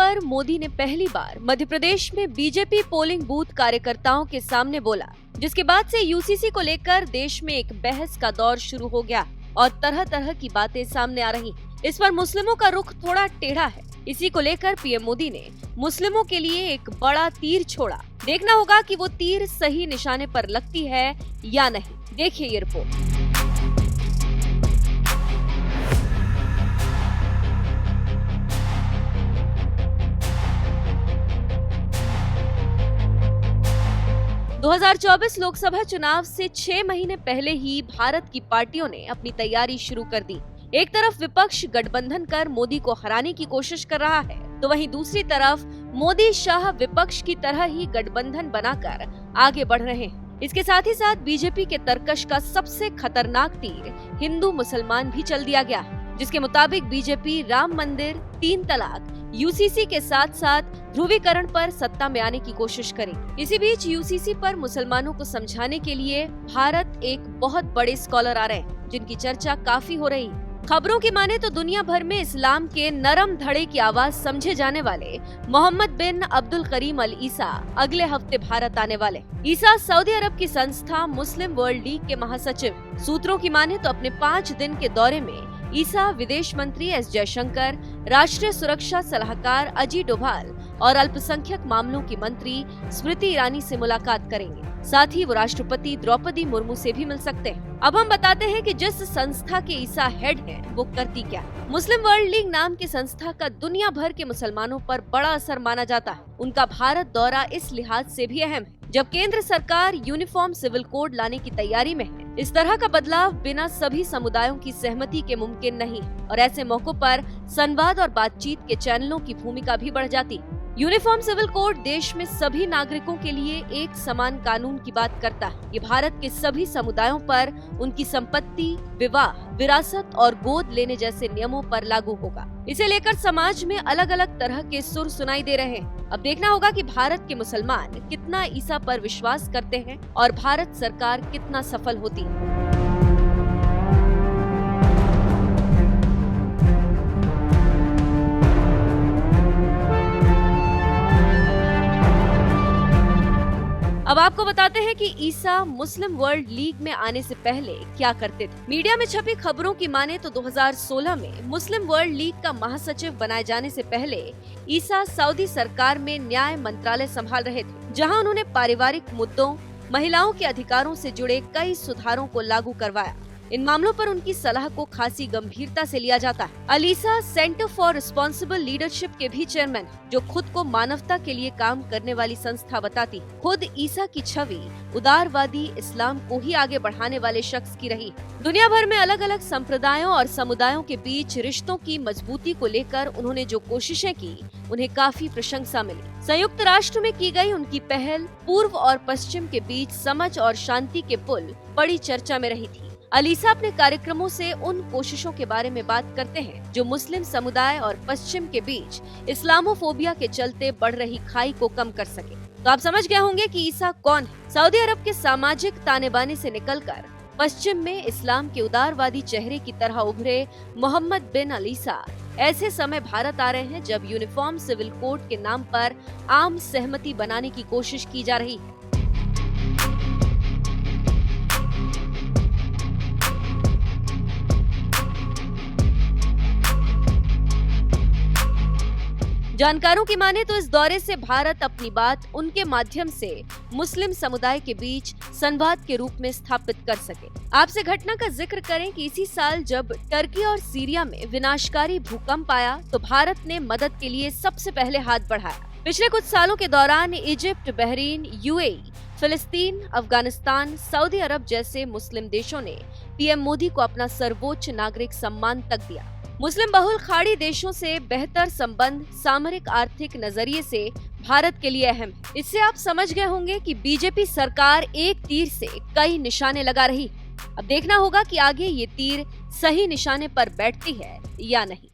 पर मोदी ने पहली बार मध्य प्रदेश में बीजेपी पोलिंग बूथ कार्यकर्ताओं के सामने बोला, जिसके बाद से यूसीसी को लेकर देश में एक बहस का दौर शुरू हो गया और तरह तरह की बातें सामने आ रही। इस पर मुस्लिमों का रुख थोड़ा टेढ़ा है। इसी को लेकर पीएम मोदी ने मुस्लिमों के लिए एक बड़ा तीर छोड़ा। देखना होगा कि वो तीर सही निशाने पर लगती है या नहीं। देखिए ये रिपोर्ट। दो 2024 लोकसभा चुनाव से 6 महीने पहले ही भारत की पार्टियों ने अपनी तैयारी शुरू कर दी। एक तरफ विपक्ष गठबंधन कर मोदी को हराने की कोशिश कर रहा है, तो वहीं दूसरी तरफ मोदी शाह विपक्ष की तरह ही गठबंधन बनाकर आगे बढ़ रहे हैं। इसके साथ ही साथ बीजेपी के तरकश का सबसे खतरनाक तीर हिंदू मुसलमान भी चल दिया गया, जिसके मुताबिक बीजेपी राम मंदिर, 3 तलाक, यूसीसी के साथ साथ ध्रुवीकरण पर सत्ता में आने की कोशिश करेगी। इसी बीच यूसीसी पर मुसलमानों को समझाने के लिए भारत एक बहुत बड़े स्कॉलर आ रहे हैं, जिनकी चर्चा काफी हो रही है। खबरों की माने तो दुनिया भर में इस्लाम के नरम धड़े की आवाज समझे जाने वाले मोहम्मद बिन अब्दुल करीम अल ईसा अगले हफ्ते भारत आने वाले। ईसा सऊदी अरब की संस्था मुस्लिम वर्ल्ड लीग के महासचिव। सूत्रों की माने तो अपने 5 दिन के दौरे में ईसा विदेश मंत्री एस जयशंकर, राष्ट्रीय सुरक्षा सलाहकार अजीत डोभाल और अल्पसंख्यक मामलों की मंत्री स्मृति ईरानी से मुलाकात करेंगे। साथ ही वो राष्ट्रपति द्रौपदी मुर्मू से भी मिल सकते हैं। अब हम बताते हैं कि जिस संस्था के ईसा हेड हैं, वो करती क्या है। मुस्लिम वर्ल्ड लीग नाम की संस्था का दुनिया भर के मुसलमानों पर बड़ा असर माना जाता है। उनका भारत दौरा इस लिहाज से भी अहम है, जब केंद्र सरकार यूनिफॉर्म सिविल कोड लाने की तैयारी में है। इस तरह का बदलाव बिना सभी समुदायों की सहमति के मुमकिन नहीं है और ऐसे मौकों पर संवाद और बातचीत के चैनलों की भूमिका भी बढ़ जाती है। यूनिफॉर्म सिविल कोड देश में सभी नागरिकों के लिए एक समान कानून की बात करता है। ये भारत के सभी समुदायों पर उनकी संपत्ति, विवाह, विरासत और गोद लेने जैसे नियमों पर लागू होगा। इसे लेकर समाज में अलग अलग तरह के सुर सुनाई दे रहे हैं। अब देखना होगा कि भारत के मुसलमान कितना ईसा पर विश्वास करते हैं और भारत सरकार कितना सफल होती है। अब आपको बताते हैं कि ईसा मुस्लिम वर्ल्ड लीग में आने से पहले क्या करते थे। मीडिया में छपी खबरों की माने तो 2016 में मुस्लिम वर्ल्ड लीग का महासचिव बनाए जाने से पहले ईसा सऊदी सरकार में न्याय मंत्रालय संभाल रहे थे, जहां उन्होंने पारिवारिक मुद्दों, महिलाओं के अधिकारों से जुड़े कई सुधारों को लागू करवाया। इन मामलों पर उनकी सलाह को खासी गंभीरता से लिया जाता है। अल ईसा सेंटर फॉर रिस्पॉन्सिबल लीडरशिप के भी चेयरमैन, जो खुद को मानवता के लिए काम करने वाली संस्था बताती। खुद ईसा की छवि उदारवादी इस्लाम को ही आगे बढ़ाने वाले शख्स की रही। दुनिया भर में अलग अलग संप्रदायों और समुदायों के बीच रिश्तों की मजबूती को लेकर उन्होंने जो कोशिशें की, उन्हें काफी प्रशंसा मिली। संयुक्त राष्ट्र में की गई उनकी पहल पूर्व और पश्चिम के बीच समझ और शांति के पुल बड़ी चर्चा में रही थी। अल ईसा अपने कार्यक्रमों से उन कोशिशों के बारे में बात करते हैं जो मुस्लिम समुदाय और पश्चिम के बीच इस्लामोफोबिया के चलते बढ़ रही खाई को कम कर सके। तो आप समझ गए होंगे कि ईसा कौन है। सऊदी अरब के सामाजिक ताने बाने से निकलकर पश्चिम में इस्लाम के उदारवादी चेहरे की तरह उभरे मोहम्मद बिन अल ईसा ऐसे समय भारत आ रहे हैं जब यूनिफॉर्म सिविल कोड के नाम पर आम सहमति बनाने की कोशिश की जा रही है। जानकारों की माने तो इस दौरे से भारत अपनी बात उनके माध्यम से मुस्लिम समुदाय के बीच संवाद के रूप में स्थापित कर सके। आपसे घटना का जिक्र करें कि इसी साल जब टर्की और सीरिया में विनाशकारी भूकंप आया तो भारत ने मदद के लिए सबसे पहले हाथ बढ़ाया। पिछले कुछ सालों के दौरान इजिप्ट, बहरीन, यूएई, फिलिस्तीन, अफगानिस्तान, सऊदी अरब जैसे मुस्लिम देशों ने पीएम मोदी को अपना सर्वोच्च नागरिक सम्मान तक दिया। मुस्लिम बहुल खाड़ी देशों से बेहतर संबंध सामरिक आर्थिक नजरिए से भारत के लिए अहम है। इससे आप समझ गए होंगे कि बीजेपी सरकार एक तीर से कई निशाने लगा रही है। अब देखना होगा कि आगे ये तीर सही निशाने पर बैठती है या नहीं।